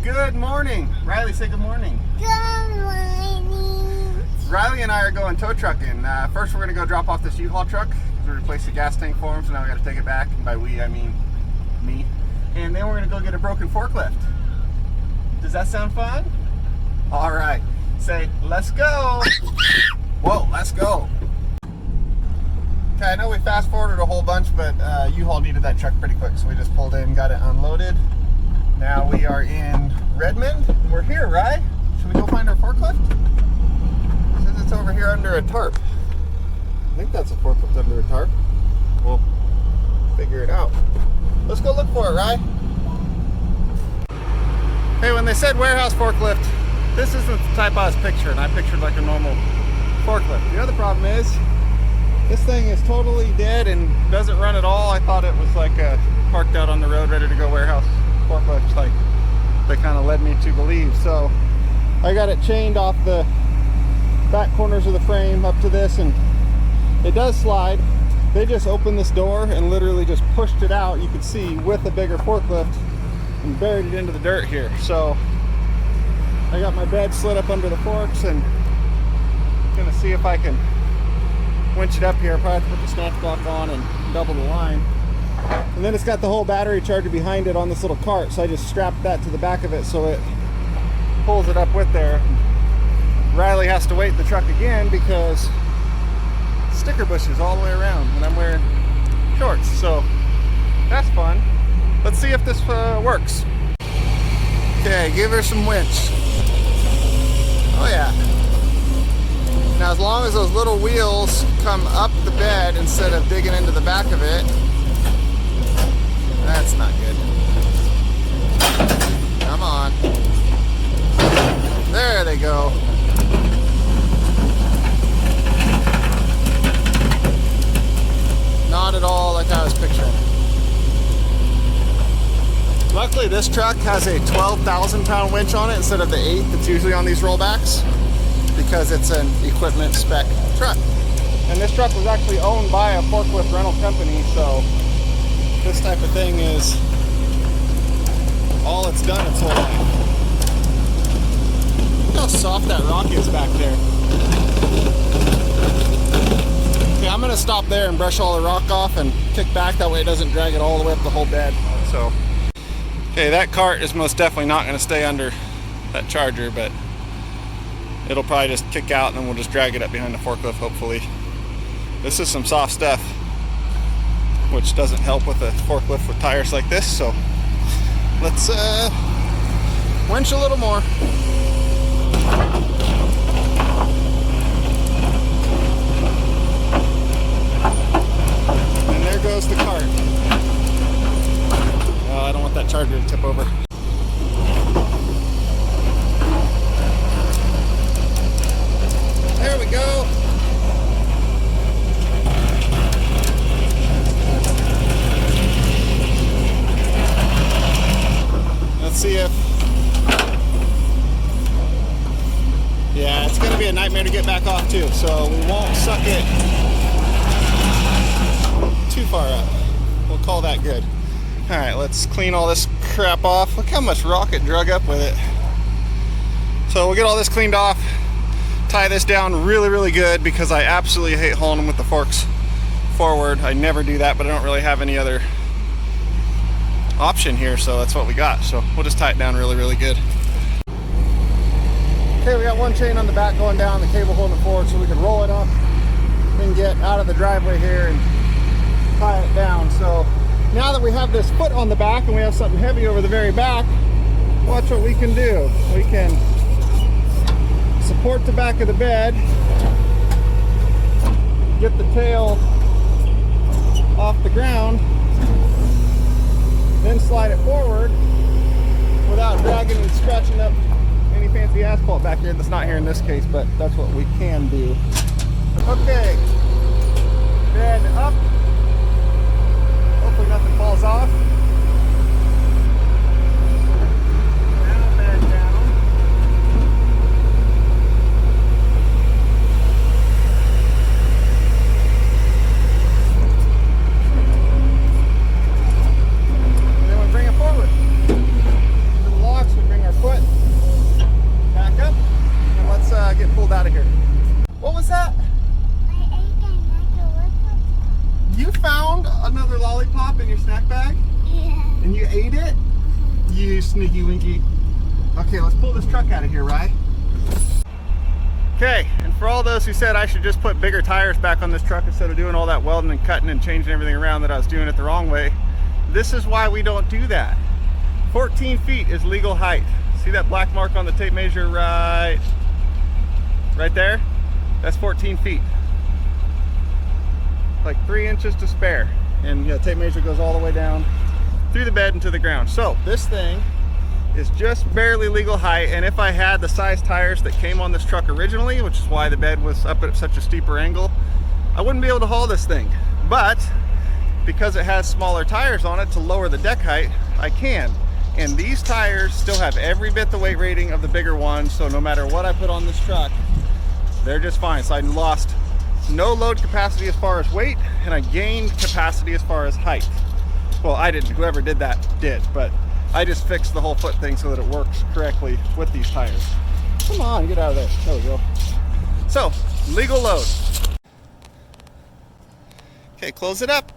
Good morning. Riley, say good morning. Good morning. Riley and I are going tow trucking. First, we're going to go drop off this U-Haul truck because we replaced the gas tank for him, so now we got to take it back. And by we, I mean me. And then we're going to go get a broken forklift. Does that sound fun? All right. Say, let's go. Whoa, let's go. Okay, I know we fast forwarded a whole bunch, but U-Haul needed that truck pretty quick, so we just pulled in, got it unloaded. Now we are in Redmond. We're here, right? Should we go find our forklift? It says it's over here under a tarp. I think that's a forklift under a tarp. We'll figure it out. Let's go look for it, right? Hey, when they said warehouse forklift, this isn't the type I was picturing. I pictured like a normal forklift. The other problem is, this thing is totally dead and doesn't run at all. I thought it was like parked out on the road ready to go warehouse forklifts, like they kind of led me to believe. So I got it chained off the back corners of the frame up to this, and it does slide. They just opened this door and literally just pushed it out, you could see, with a bigger forklift and buried it into the dirt here. So I got my bed slid up under the forks and gonna see if I can winch it up here. Probably have to put the snatch block on and double the line. And then it's got the whole battery charger behind it on this little cart, so I just strapped that to the back of it so it pulls it up with there. Riley has to wait in the truck again because sticker bushes all the way around and I'm wearing shorts, so that's fun. Let's see if this works. Okay, give her some winch. Oh yeah. Now as long as those little wheels come up the bed instead of digging into the back of it, that's not good. Come on. There they go. Not at all like I was picturing. Luckily this truck has a 12,000 pound winch on it instead of the 8 that's usually on these rollbacks, because it's an equipment spec truck. And this truck was actually owned by a forklift rental company, so this type of thing is all it's done its whole life. Look how soft that rock is back there. Okay, I'm gonna stop there and brush all the rock off and kick back, that way it doesn't drag it all the way up the whole bed. So, okay, that cart is most definitely not gonna stay under that charger, but it'll probably just kick out and then we'll just drag it up behind the forklift, hopefully. This is some soft stuff, which doesn't help with a forklift with tires like this, so let's winch a little more. And there goes the cart. Oh, I don't want that charger to tip over. There we go. Let's see if, yeah, it's going to be a nightmare to get back off too, so we won't suck it too far up. We'll call that good. All right, let's clean all this crap off. Look how much rock it drug up with it. So we'll get all this cleaned off, tie this down really, really good, because I absolutely hate hauling them with the forks forward. I never do that, but I don't really have any other option here, so that's what we got. So we'll just tie it down really, really good. Okay, we got one chain on the back going down, the cable holding it forward, so we can roll it up and get out of the driveway here and tie it down. So now that we have this foot on the back and we have something heavy over the very back, watch what we can do. We can support the back of the bed, get the tail off the ground, then slide it forward without dragging and scratching up any fancy asphalt back here that's not here in this case, but that's what we can do. Okay, bed up. Hopefully nothing falls off. Now bed down. And then we bring it forward. To the locks, we bring our you sneaky winky. Okay, let's pull this truck out of here, right? Okay, and for all those who said I should just put bigger tires back on this truck instead of doing all that welding and cutting and changing everything around, that I was doing it the wrong way, this is why we don't do that. 14 feet is legal height. See that black mark on the tape measure right there? That's 14 feet. Like 3 inches to spare. And yeah, tape measure goes all the way down through the bed and to the ground. So this thing is just barely legal height, and if I had the size tires that came on this truck originally, which is why the bed was up at such a steeper angle, I wouldn't be able to haul this thing. But because it has smaller tires on it to lower the deck height, I can. And these tires still have every bit the weight rating of the bigger ones, so no matter what I put on this truck, they're just fine. So I lost no load capacity as far as weight, and I gained capacity as far as height. Well, I didn't, whoever did that did, but I just fixed the whole foot thing so that it works correctly with these tires. Come on, get out of there. There we go. So, legal load. Okay, close it up.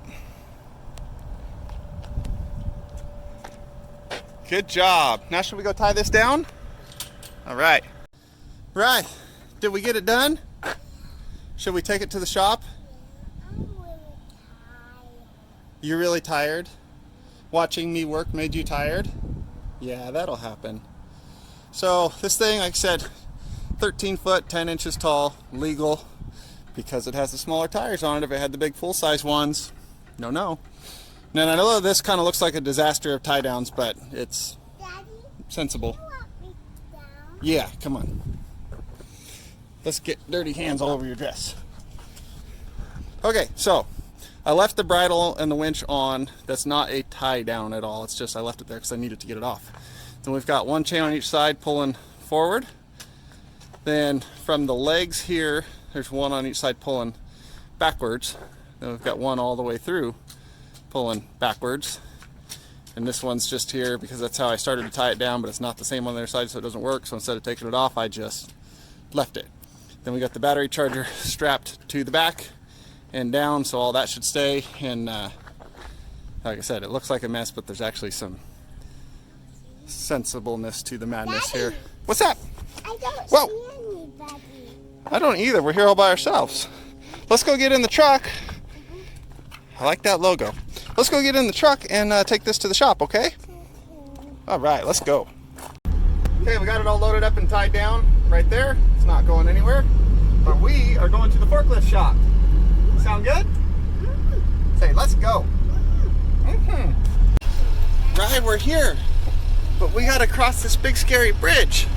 Good job. Now should we go tie this down? All right. Right, did we get it done? Should we take it to the shop? I'm really tired. You're really tired? Watching me work made you tired? Yeah, that'll happen. So this thing, like I said, 13 foot, 10 inches tall, legal, because it has the smaller tires on it. If it had the big full-size ones, no. Now I know this kind of looks like a disaster of tie downs, but it's Daddy, sensible. you want me down? Yeah, come on. Let's get dirty hands all over your dress. Okay, so I left the bridle and the winch on. That's not a tie down at all. It's just I left it there because I needed to get it off. Then we've got one chain on each side pulling forward. Then from the legs here, there's one on each side pulling backwards. Then we've got one all the way through pulling backwards. And this one's just here because that's how I started to tie it down, but it's not the same on the other side, so it doesn't work. So instead of taking it off, I just left it. Then we got the battery charger strapped to the back and down, so all that should stay. And like I said, it looks like a mess, but there's actually some sensibleness to the madness here. What's that? I don't Whoa. see anybody. I don't either. We're here all by ourselves. Let's go get in the truck. I like that logo. Let's go get in the truck and take this to the shop, okay? All right, let's go. Okay, we got it all loaded up and tied down right there. It's not going anywhere. But we are going to the forklift shop. Sound good? Say, let's go. Right, we're here. But we gotta cross this big scary bridge.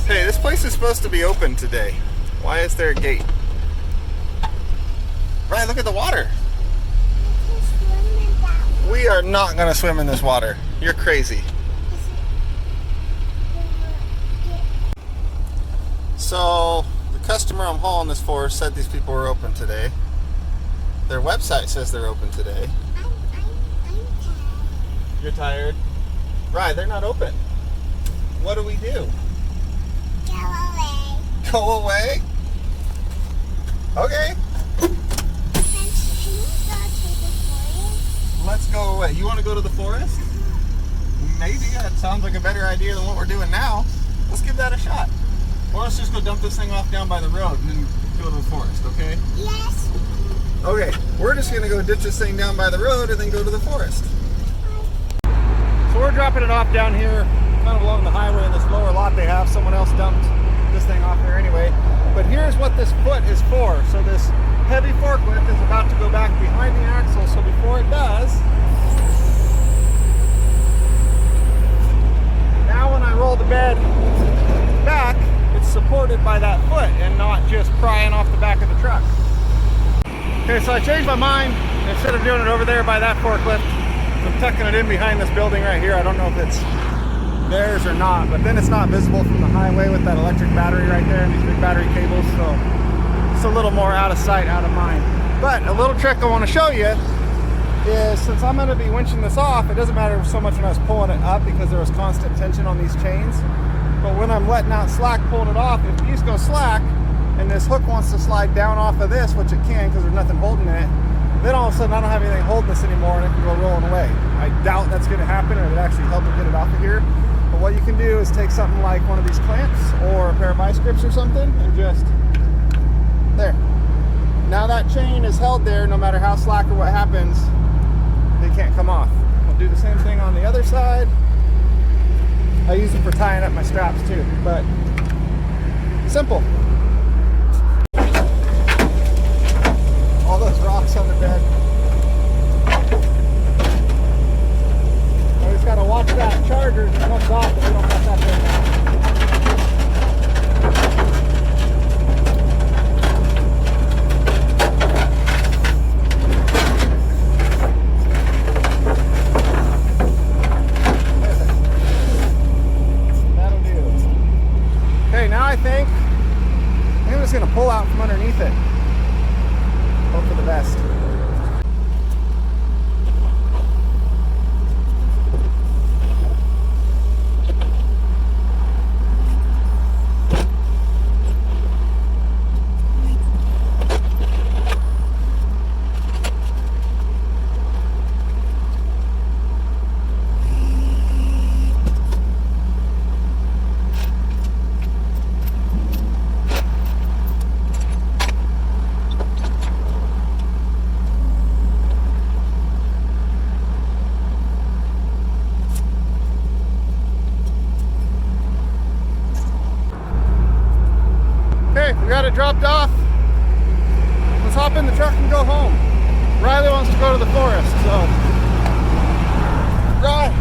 Hey, this place is supposed to be open today. Why is there a gate? Right, look at the water. We are not gonna swim in this water. You're crazy. So, the customer I'm hauling this for said these people were open today. Their website says they're open today. I'm tired. You're tired? Right, they're not open. What do we do? Go away. Go away? Okay, Can you go to the forest? let's go away. You want to go to the forest? Maybe. That sounds like a better idea than what we're doing now. Let's give that a shot. Or let's just go dump this thing off down by the road and then go to the forest, okay? Yes. Okay, we're just gonna go ditch this thing down by the road and then go to the forest. So we're dropping it off down here, kind of along the highway in this lower lot they have. Someone else dumped this thing off there anyway. But here's what this foot is for. So this heavy forklift is about to go back behind the axle, so before it does, now when I roll the bed back, it's supported by that foot and not just prying off the back of the truck. Okay, so I changed my mind. Instead of doing it over there by that forklift, I'm tucking it in behind this building right here. I don't know if it's theirs or not, but then it's not visible from the highway with that electric battery right there and these big battery cables, so it's a little more out of sight, out of mind. But a little trick I want to show you is, since I'm going to be winching this off, it doesn't matter so much when I was pulling it up because there was constant tension on these chains. But when I'm letting out slack, pulling it off, if these go slack and this hook wants to slide down off of this, which it can because there's nothing holding it, Then all of a sudden I don't have anything holding this anymore and it can go rolling away. I doubt that's going to happen, or it would actually help me get it off of here. But what you can do is take something like one of these clamps or a pair of vice grips or something and just, there. Now that chain is held there no matter how slack or what happens, they can't come off. We'll do the same thing on the other side. I use them for tying up my straps too, but simple. All those rocks on the bed. I just gotta watch that charger that comes off if we don't got that thing out. That'll do. Okay, now I think I'm just gonna pull out from underneath it. Hope for the best. We got it dropped off. Let's hop in the truck and go home. Riley wants to go to the forest, so. Riley,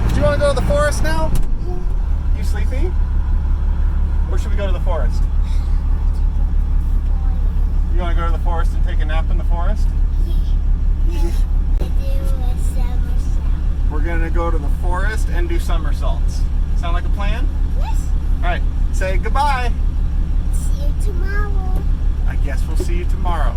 do you want to go to the forest now? You sleepy? Or should we go to the forest? You want to go to the forest and take a nap in the forest? We're going to go to the forest and do somersaults. Sound like a plan? Yes. All right, say goodbye. See you tomorrow. I guess we'll see you tomorrow.